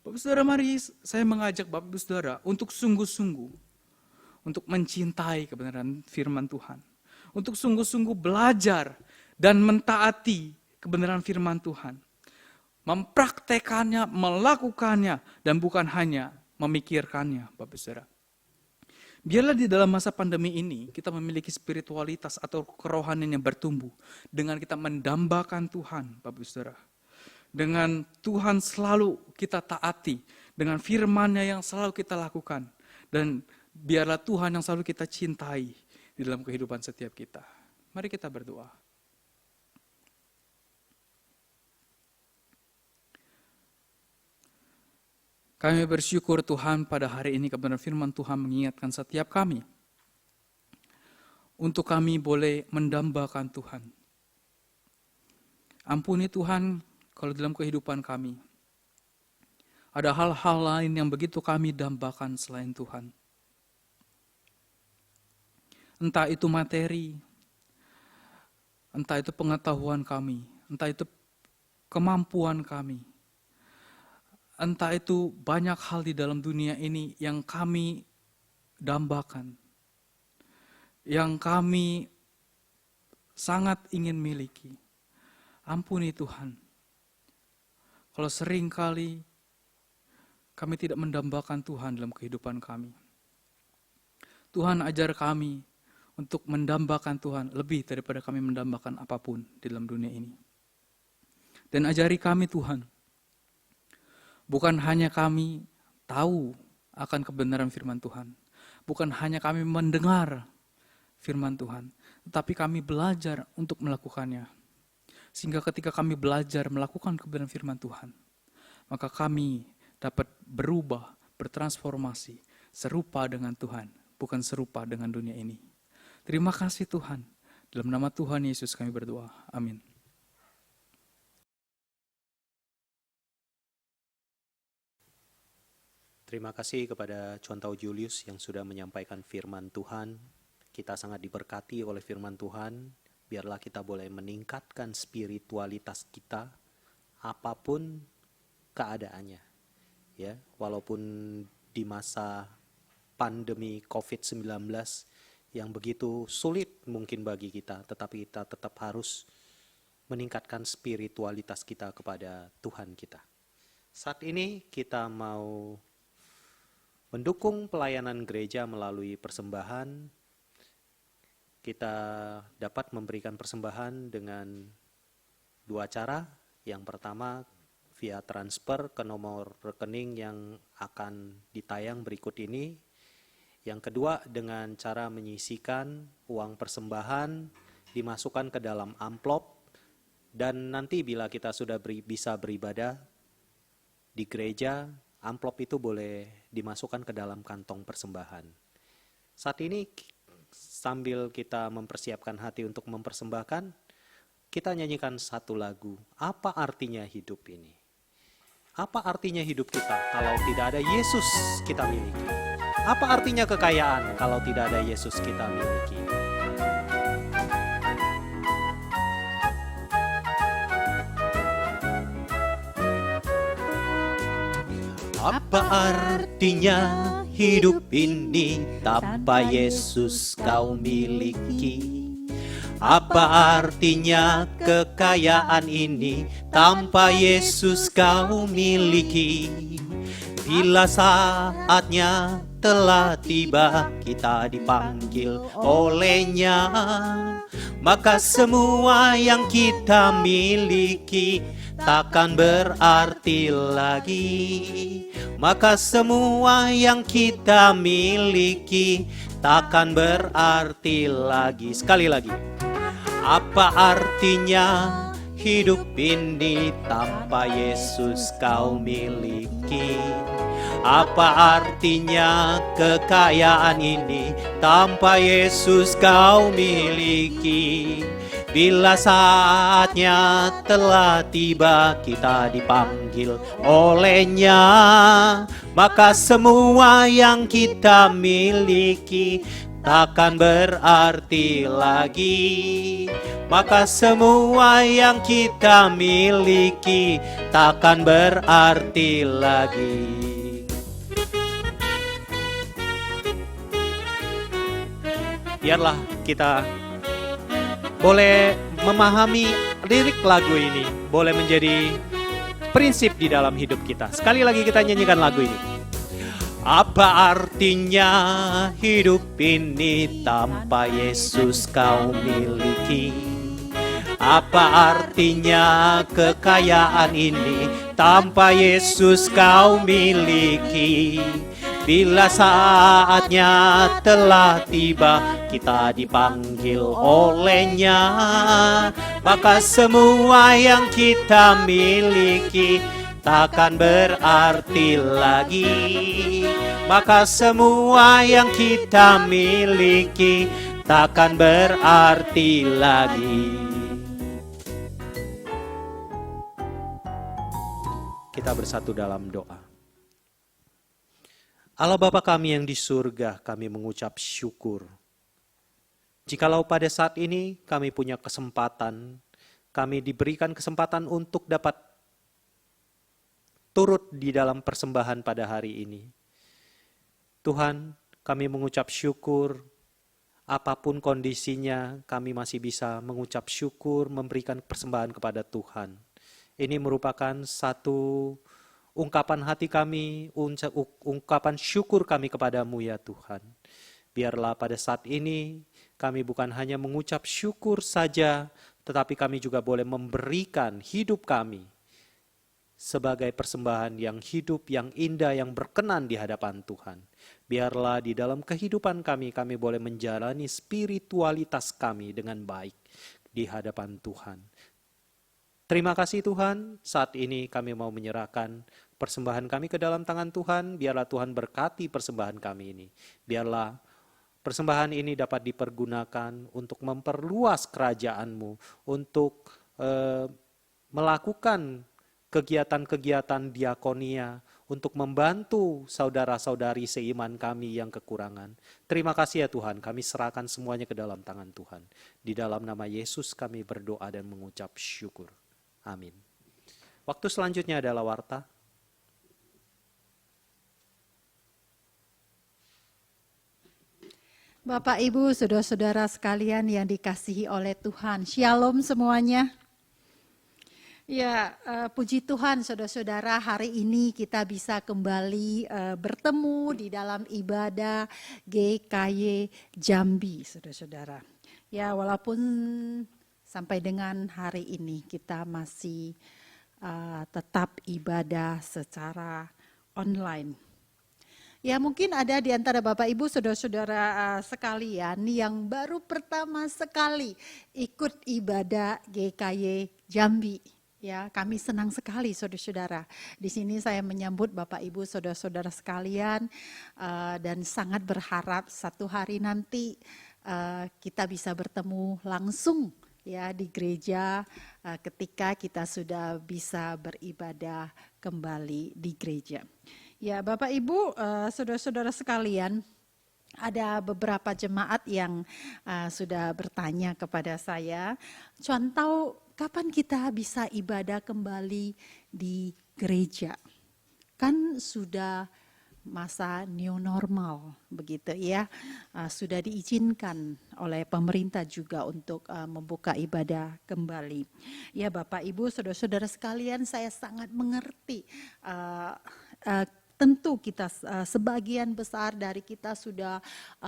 Bapak Saudara, mari saya mengajak Bapak Saudara untuk sungguh-sungguh untuk mencintai kebenaran firman Tuhan. Untuk sungguh-sungguh belajar dan mentaati kebenaran firman Tuhan. Mempraktekannya, melakukannya, dan bukan hanya memikirkannya, Bapak Saudara. Biarlah di dalam masa pandemi ini kita memiliki spiritualitas atau kerohanian yang bertumbuh dengan kita mendambakan Tuhan, Bapak Saudara. Dengan Tuhan selalu kita taati, dengan firman-Nya yang selalu kita lakukan, dan biarlah Tuhan yang selalu kita cintai di dalam kehidupan setiap kita. Mari kita berdoa. Kami bersyukur Tuhan pada hari ini kebenaran firman Tuhan mengingatkan setiap kami. Untuk kami boleh mendambakan Tuhan. Ampuni Tuhan kalau dalam kehidupan kami ada hal-hal lain yang begitu kami dambakan selain Tuhan. Entah itu materi, entah itu pengetahuan kami, entah itu kemampuan kami. Entah itu banyak hal di dalam dunia ini yang kami dambakan. Yang kami sangat ingin miliki. Ampuni Tuhan. Kalau seringkali kami tidak mendambakan Tuhan dalam kehidupan kami. Tuhan ajar kami untuk mendambakan Tuhan lebih daripada kami mendambakan apapun di dalam dunia ini. Dan ajari kami Tuhan. Bukan hanya kami tahu akan kebenaran firman Tuhan. Bukan hanya kami mendengar firman Tuhan. Tetapi kami belajar untuk melakukannya. Sehingga ketika kami belajar melakukan kebenaran firman Tuhan. Maka kami dapat berubah, bertransformasi. Serupa dengan Tuhan. Bukan serupa dengan dunia ini. Terima kasih Tuhan. Dalam nama Tuhan Yesus kami berdoa. Amin. Terima kasih kepada Contau Julius yang sudah menyampaikan firman Tuhan. Kita sangat diberkati oleh firman Tuhan. Biarlah kita boleh meningkatkan spiritualitas kita apapun keadaannya. Ya, walaupun di masa pandemi COVID-19 yang begitu sulit mungkin bagi kita, tetapi kita tetap harus meningkatkan spiritualitas kita kepada Tuhan kita. Saat ini kita mau mendukung pelayanan gereja melalui persembahan. Kita dapat memberikan persembahan dengan dua cara. Yang pertama via transfer ke nomor rekening yang akan ditayang berikut ini. Yang kedua dengan cara menyisikan uang persembahan dimasukkan ke dalam amplop. Dan nanti bila kita sudah bisa beribadah di gereja, amplop itu boleh dimasukkan ke dalam kantong persembahan. Saat ini sambil kita mempersiapkan hati untuk mempersembahkan, kita nyanyikan satu lagu. Apa artinya hidup ini? Apa artinya hidup kita kalau tidak ada Yesus kita miliki? Apa artinya kekayaan kalau tidak ada Yesus kita miliki? Apa artinya hidup ini tanpa Yesus kau miliki? Apa artinya kekayaan ini tanpa Yesus kau miliki? Bila saatnya telah tiba, kita dipanggil olehnya, maka semua yang kita miliki takkan berarti lagi. Maka semua yang kita miliki takkan berarti lagi. Sekali lagi. Apa artinya hidup ini tanpa Yesus kau miliki? Apa artinya kekayaan ini tanpa Yesus kau miliki? Bila saatnya telah tiba, kita dipanggil olehnya, maka semua yang kita miliki takkan berarti lagi. Maka semua yang kita miliki takkan berarti lagi. Biarlah kita boleh memahami lirik lagu ini, boleh menjadi prinsip di dalam hidup kita. Sekali lagi kita nyanyikan lagu ini. Apa artinya hidup ini tanpa Yesus kau miliki? Apa artinya kekayaan ini tanpa Yesus kau miliki? Bila saatnya telah tiba, kita dipanggil olehnya, maka semua yang kita miliki takkan berarti lagi. Maka semua yang kita miliki takkan berarti lagi. Kita bersatu dalam doa. Allah Bapa kami yang di surga, kami mengucap syukur. Jikalau pada saat ini kami punya kesempatan, kami diberikan kesempatan untuk dapat turut di dalam persembahan pada hari ini. Tuhan, kami mengucap syukur, apapun kondisinya, kami masih bisa mengucap syukur, memberikan persembahan kepada Tuhan. Ini merupakan satu ungkapan hati kami, ungkapan syukur kami kepadamu ya Tuhan. Biarlah pada saat ini kami bukan hanya mengucap syukur saja, tetapi kami juga boleh memberikan hidup kami sebagai persembahan yang hidup, yang indah, yang berkenan di hadapan Tuhan. Biarlah di dalam kehidupan kami boleh menjalani spiritualitas kami dengan baik di hadapan Tuhan. Terima kasih Tuhan, saat ini kami mau menyerahkan persembahan kami ke dalam tangan Tuhan. Biarlah Tuhan berkati persembahan kami ini. Biarlah persembahan ini dapat dipergunakan untuk memperluas kerajaan-Mu, untuk melakukan kegiatan-kegiatan diakonia, untuk membantu saudara-saudari seiman kami yang kekurangan. Terima kasih ya Tuhan, kami serahkan semuanya ke dalam tangan Tuhan. Di dalam nama Yesus kami berdoa dan mengucap syukur. Amin. Waktu selanjutnya adalah warta. Bapak, Ibu, saudara-saudara sekalian yang dikasihi oleh Tuhan. Shalom semuanya. Ya, puji Tuhan saudara-saudara, hari ini kita bisa kembali bertemu di dalam ibadah GKY Jambi, saudara-saudara. Ya, walaupun sampai dengan hari ini kita masih tetap ibadah secara online. Ya, mungkin ada di antara Bapak Ibu saudara-saudara sekalian yang baru pertama sekali ikut ibadah GKY Jambi. Ya, kami senang sekali saudara-saudara. Di sini saya menyambut Bapak Ibu saudara-saudara sekalian dan sangat berharap satu hari nanti kita bisa bertemu langsung ya di gereja ketika kita sudah bisa beribadah kembali di gereja. Ya, Bapak Ibu, saudara-saudara sekalian, ada beberapa jemaat yang sudah bertanya kepada saya, contoh kapan kita bisa ibadah kembali di gereja? Kan sudah masa new normal begitu ya, sudah diizinkan oleh pemerintah juga untuk membuka ibadah kembali. Ya Bapak Ibu saudara-saudara sekalian, saya sangat mengerti tentu kita sebagian besar dari kita sudah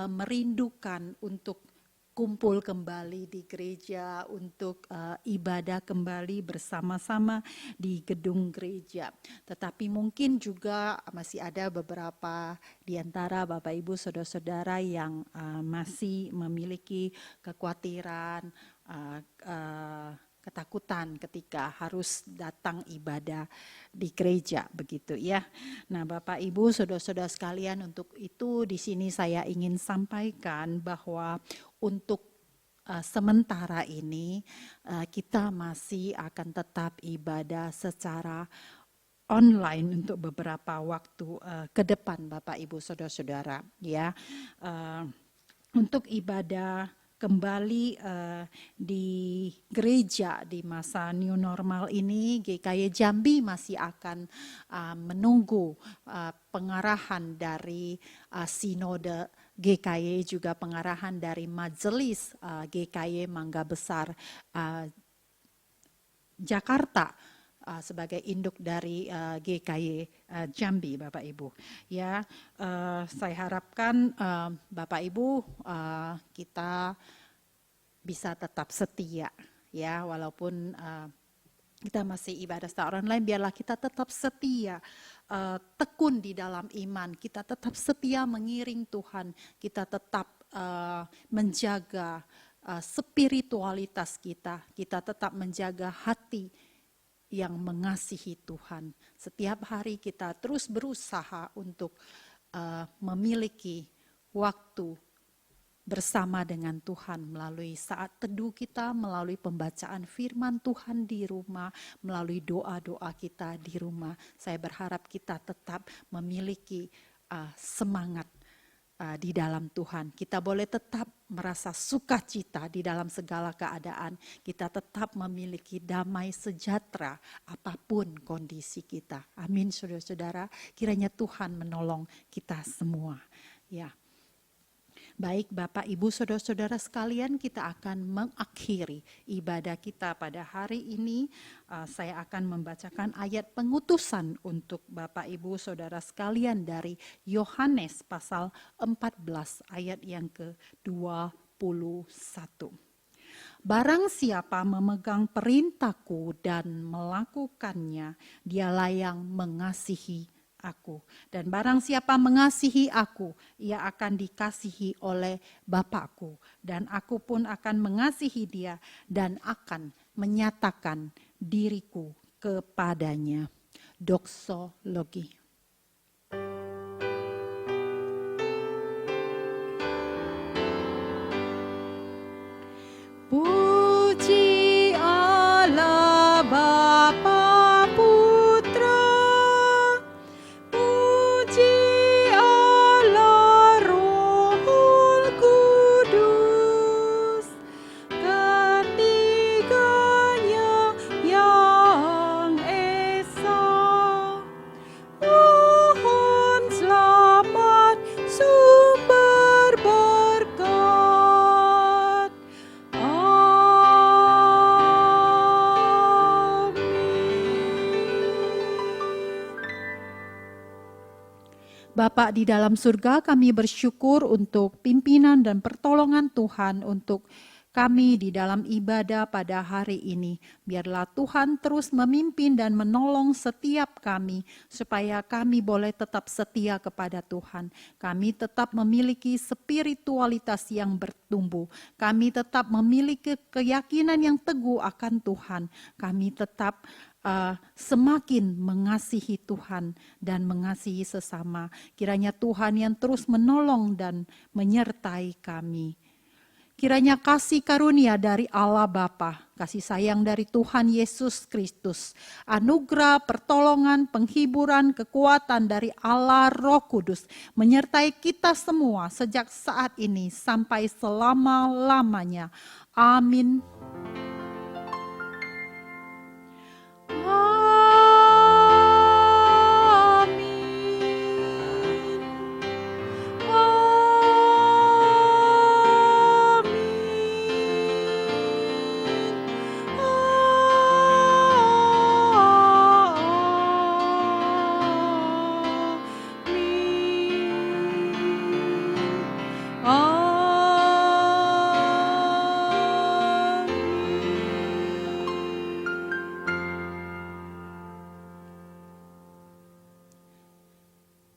merindukan untuk kumpul kembali di gereja, untuk ibadah kembali bersama-sama di gedung gereja. Tetapi mungkin juga masih ada beberapa di antara Bapak Ibu Saudara-saudara yang masih memiliki kekhawatiran, ketakutan ketika harus datang ibadah di gereja, begitu ya. Nah, Bapak Ibu Saudara-saudara sekalian, untuk itu di sini saya ingin sampaikan bahwa untuk sementara ini kita masih akan tetap ibadah secara online untuk beberapa waktu ke depan, Bapak Ibu Saudara-saudara ya. Untuk ibadah kembali di gereja di masa new normal ini, GKY Jambi masih akan menunggu pengarahan dari sinode GKY, juga pengarahan dari majelis GKY Mangga Besar Jakarta sebagai induk dari GKY Jambi, Bapak Ibu. Ya, saya harapkan Bapak Ibu kita bisa tetap setia, ya, walaupun kita masih ibadah secara online, biarlah kita tetap setia, tekun di dalam iman, kita tetap setia mengiring Tuhan, kita tetap menjaga spiritualitas kita tetap menjaga hati yang mengasihi Tuhan. Setiap hari kita terus berusaha untuk memiliki waktu bersama dengan Tuhan melalui saat teduh kita, melalui pembacaan firman Tuhan di rumah, melalui doa-doa kita di rumah. Saya berharap kita tetap memiliki semangat di dalam Tuhan. Kita boleh tetap merasa sukacita di dalam segala keadaan. Kita tetap memiliki damai sejahtera apapun kondisi kita. Amin, saudara-saudara. Kiranya Tuhan menolong kita semua. Ya. Baik Bapak Ibu Saudara-saudara sekalian, kita akan mengakhiri ibadah kita pada hari ini. Saya akan membacakan ayat pengutusan untuk Bapak Ibu Saudara sekalian dari Yohanes pasal 14 ayat yang ke-21. Barang siapa memegang perintahku dan melakukannya, dialah yang mengasihi aku. Dan barang siapa mengasihi aku, ia akan dikasihi oleh Bapakku. Dan aku pun akan mengasihi dia dan akan menyatakan diriku kepadanya. Doksologi. Puji Allah Bapa Putra, puji Allah Rohul Kudus, ketiganya yang esa. Mohon selamat sumber berkat. Bapa di dalam surga, kami bersyukur untuk pimpinan dan pertolongan Tuhan untuk kami di dalam ibadah pada hari ini. Biarlah Tuhan terus memimpin dan menolong setiap kami, supaya kami boleh tetap setia kepada Tuhan. Kami tetap memiliki spiritualitas yang bertumbuh. Kami tetap memiliki keyakinan yang teguh akan Tuhan. Kami tetap semakin mengasihi Tuhan dan mengasihi sesama. Kiranya Tuhan yang terus menolong dan menyertai kami. Kiranya kasih karunia dari Allah Bapa, kasih sayang dari Tuhan Yesus Kristus, anugerah, pertolongan, penghiburan, kekuatan dari Allah Roh Kudus menyertai kita semua sejak saat ini sampai selama-lamanya. Amin.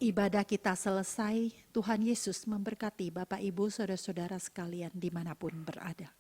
Ibadah kita selesai. Tuhan Yesus memberkati Bapak Ibu Saudara-saudara sekalian dimanapun berada.